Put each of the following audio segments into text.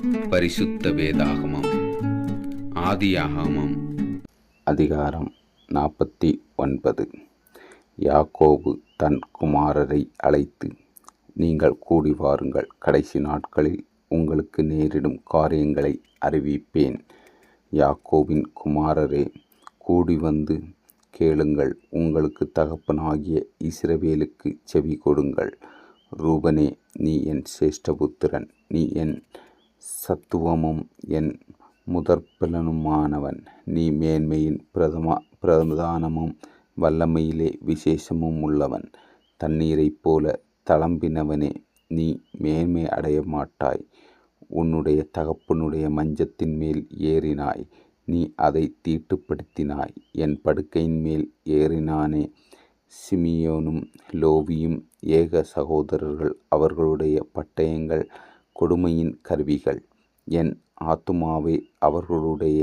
பரிசுத்த வேதாகமம் ஆதியாகமம் அதிகாரம் 49. யாக்கோபு தன் குமாரரை அழைத்து, நீங்கள் கூடி வாருங்கள், கடைசி நாட்களில் உங்களுக்கு நேரிடும் காரியங்களை அறிவிப்பேன். யாக்கோபின் குமாரரே, கூடி வந்து கேளுங்கள், உங்களுக்கு தகப்பனாகிய இஸ்ரவேலுக்கு செவி கொடுங்கள். ரூபனே, நீ என் சேஷ்டபுத்திரன், நீ என் சத்துவமும் என் முதற்பலனுமானவன். நீ மேன்மையின் பிரதானமும் வல்லமையிலே விசேஷமும் உள்ளவன். தண்ணீரைப் போல தளம்பினவனே, நீ மேன்மை அடைய மாட்டாய். உன்னுடைய தகப்பனுடைய மஞ்சத்தின் மேல் ஏறினாய், நீ அதை தீட்டுப்படுத்தினாய். என் படுக்கையின் மேல் ஏறினானே, சிமியோனும் லேவியும் ஏக சகோதரர்கள். அவர்களுடைய பட்டயங்கள் கொடுமையின் கருவிகள். என் ஆத்துமாவே, அவர்களுடைய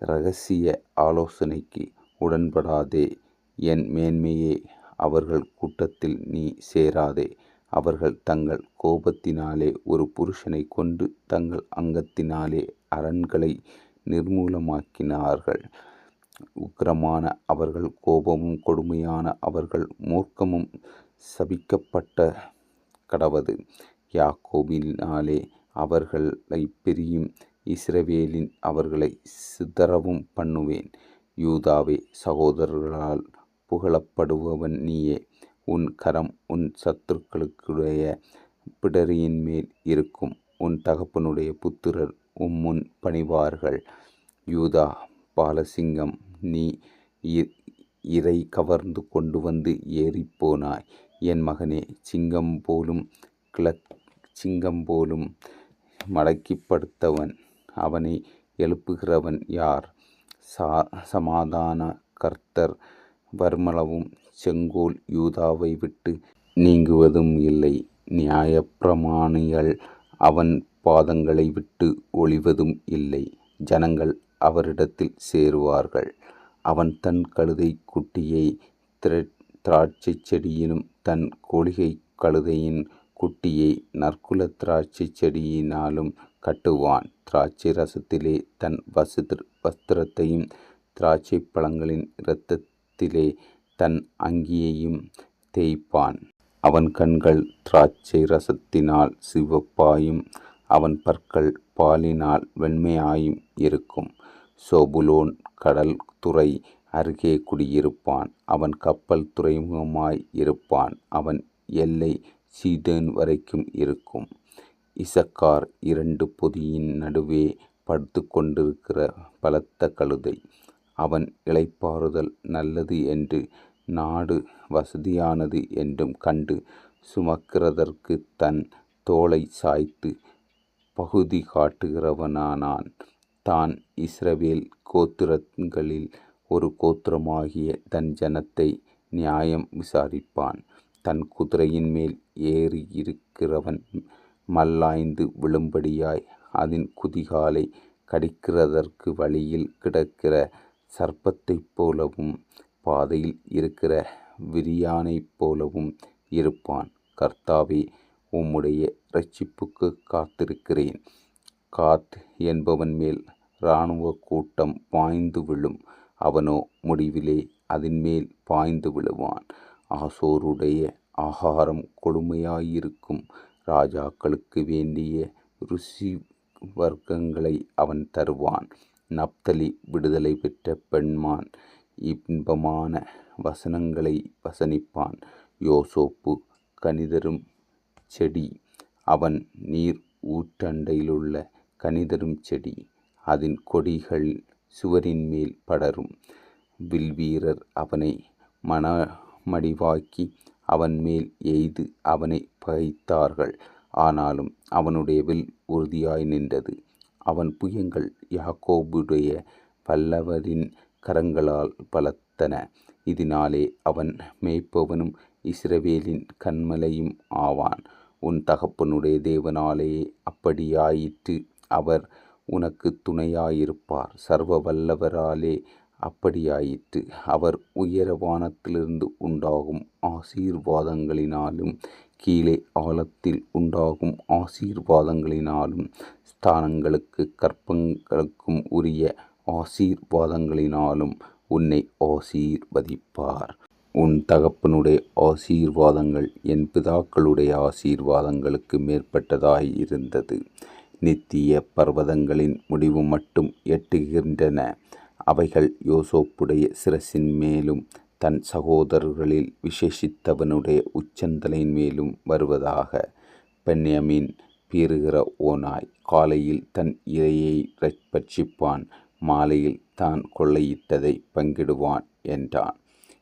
இரகசிய ஆலோசனைக்கு உடன்படாதே. என் மேன்மையே, அவர்கள் கூட்டத்தில் நீ சேராதே. அவர்கள் தங்கள் கோபத்தினாலே ஒரு புருஷனை கொண்டு தங்கள் அங்கத்தினாலே அரண்களை நிர்மூலமாக்கினார்கள். உக்கிரமான அவர்கள் கோபமும் கொடுமையான அவர்கள் மூர்க்கமும் சபிக்கப்பட்ட கடவது. யாக்கோபினாலே அவர்களை பிரியும், இஸ்ரவேலின் அவர்களை சிதறவும் பண்ணுவேன். யூதாவே, சகோதரர்களால் புகழப்படுபவன் நீயே. உன் கரம் உன் சத்துருக்களுடைய பிடரியின் மேல் இருக்கும். உன் தகப்பனுடைய புத்திரர் உம்முன் பணிவார்கள். யூதா பாலசிங்கம், நீ இரை கவர்ந்து கொண்டு வந்து ஏறிப்போனாய். என் மகனே, சிங்கம் போலும் மடக்கிப்படுத்தவன், அவனை எழுப்புகிறவன் யார்? சமாதான கர்த்தர் வருமளவும் செங்கோல் யூதாவை விட்டு நீங்குவதும் இல்லை. நியாயப்பிரமாணிகள் அவன் பாதங்களை விட்டு ஒழிவதும் இல்லை. ஜனங்கள் அவரிடத்தில் சேருவார்கள். அவன் தன் கழுதை குட்டியை திராட்சை செடியிலும் தன் கோழிகை கழுதையின் குட்டியை நற்குல திராட்சை செடியினாலும் கட்டுவான். திராட்சை ரசத்திலே தன் வஸ்திரத்தையும் திராட்சை பழங்களின் இரத்தத்திலே தன் அங்கியையும் தேய்ப்பான். அவன் கண்கள் திராட்சை ரசத்தினால் சிவப்பாயும் அவன் பற்கள் பாலினால் வெண்மையாயும் இருக்கும். சோபுலோன் கடல் துறை அருகே குடியிருப்பான். அவன் கப்பல் துறைமுகமாய் இருப்பான். அவன் எல்லை சீதோன் வரைக்கும் இருக்கும். இசக்கார் இரண்டு பொதியின் நடுவே படுத்து கொண்டிருக்கிற பலத்த கழுதை. அவன் இளைப்பாறுதல் நல்லது என்று நாடு வசதியானது என்றும் கண்டு சுமக்கிறதற்கு தன் தோளை சாய்த்து பகுதி காட்டுகிறவனானான். தான் இஸ்ரவேல் கோத்திரங்களில் ஒரு கோத்திரமாகிய தன் ஜனத்தை நியாயம் விசாரிப்பான். தன் குதிரையின் மேல் ஏறியிருக்கிறவன் மல்லாய்ந்து விழும்படியாய் அதன் குதிகாலை கடிக்கிறதற்கு வழியில் கிடக்கிற சர்ப்பத்தைப் போலவும் பாதையில் இருக்கிற விரியானைப் போலவும் இருப்பான். கர்த்தாவே, உம்முடைய இரட்சிப்புக்கு காத்திருக்கிறேன். காத் என்பவன் மேல் இராணுவ கூட்டம் பாய்ந்து விழும். அவனோ முடிவிலே அதன்மேல் பாய்ந்து விழுவான். ஆசோருடைய ஆகாரம் கொடுமையாயிருக்கும். ராஜாக்களுக்கு வேண்டிய ருசி வர்க்கங்களை அவன் தருவான். நப்தலி விடுதலை பெற்ற பெண்மான் இன்பமான வசனங்களை வசனிப்பான். யோசேப்பு கனிதரும் செடி. அவன் நீர் ஊற்றண்டையிலுள்ள கனிதரும் செடி. அதன் கொடிகள் சுவரின் மேல் படரும். வில்வீரர் அவனை மடிவாக்கி அவன் மேல் எய்து அவனை பகைத்தார்கள். ஆனாலும் அவனுடைய வில் உறுதியாய் நின்றது. அவன் புயங்கள் யாக்கோபுடைய வல்லவரின் கரங்களால் பலத்தன. இதனாலே அவன் மேய்ப்பவனும் இஸ்ரவேலின் கன்மலையும் ஆவான். உன் தகப்பனுடைய தேவனாலேயே அப்படியாயிற்று. அவர் உனக்கு துணையாயிருப்பார். சர்வ வல்லவராலே அப்படியாயிற்று. அவர் உயர வானத்திலிருந்து உண்டாகும் ஆசீர்வாதங்களினாலும் கீழே ஆழத்தில் உண்டாகும் ஆசீர்வாதங்களினாலும் ஸ்தானங்களுக்கும் கற்பங்களுக்கும் உரிய ஆசீர்வாதங்களினாலும் உன்னை ஆசீர்வதிப்பார். உன் தகப்பனுடைய ஆசீர்வாதங்கள் என் பிதாக்களுடைய ஆசீர்வாதங்களுக்கு மேற்பட்டதாய் இருந்தது. நித்திய பர்வதங்களின் முடிவு மட்டும் எட்டுகின்றன. அவைகள் யோசேப்புடைய சிரசின் மேலும் தன் சகோதரர்களில் விசேஷித்தவனுடைய உச்சந்தலையின் மேலும் வருவதாக. பென்யமீன் பீறுகிற ஓநாய் காலையில் தன் இரையை பட்சிப்பான், மாலையில் தான் கொள்ளையிட்டதை பங்கிடுவான் என்றான்.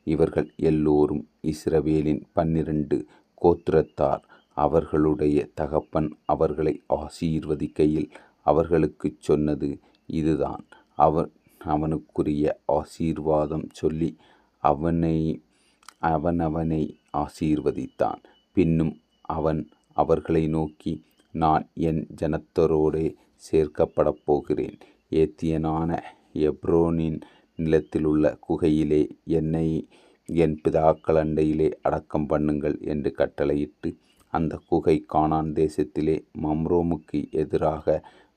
இவர்கள் எல்லோரும் இஸ்ரவேலின் 12 கோத்திரத்தார். அவர்களுடைய தகப்பன் அவர்களை ஆசீர்வதிக்கையில் அவர்களுக்குச் சொன்னது இதுதான். அவனுக்குரிய ஆசீர்வாதம் சொல்லி அவனவனை ஆசீர்வதித்தான். பின்னும் அவன் அவர்களை நோக்கி, நான் என் ஜனத்தரோடே சேர்க்கப்படப் போகிறேன். ஏத்தியனான எப்ரோனின் நிலத்திலுள்ள குகையிலே என்னை என் பிதாக்கள் அண்டையிலே அடக்கம் பண்ணுங்கள் என்று கட்டளையிட்டு, அந்த குகை கானான் தேசத்திலே மம்ரோமுக்கு எதிராக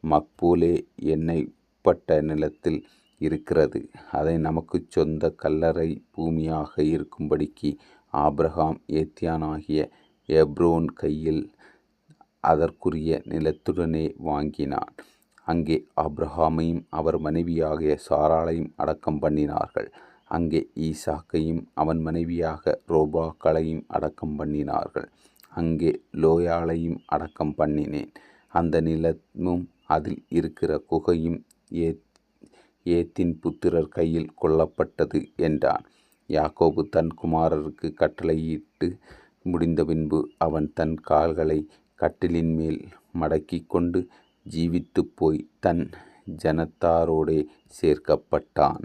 மக்பூலே எண்ணப்பட்ட நிலத்தில் இருக்கிறது. அதை நமக்குச் சொந்த கல்லறை பூமியாக இருக்கும்படிக்கு ஆபிரகாம் ஏத்தியனாகிய எப்ரோன் கையில் அதற்குரிய நிலத்துடனே வாங்கினான். அங்கே ஆபிரகாமையும் அவர் மனைவியாகிய சாராளையும் அடக்கம் பண்ணினார்கள். அங்கே ஈசாக்கையும் அவன் மனைவியாக ரோபாக்களையும் அடக்கம் பண்ணினார்கள். அங்கே லோயாளையும் அடக்கம் பண்ணினேன். அந்த நிலமும் அதில் இருக்கிற குகையும் ஏத்தின் புத்திரர் கையில் கொல்லப்பட்டது என்றான். யாக்கோபு தன் குமாரருக்கு கட்டளையிட்டு முடிந்த பின்பு அவன் தன் கால்களை கட்டிலின் மேல் மடக்கி கொண்டு ஜீவித்து போய் தன் ஜனத்தாரோடே சேர்க்கப்பட்டான்.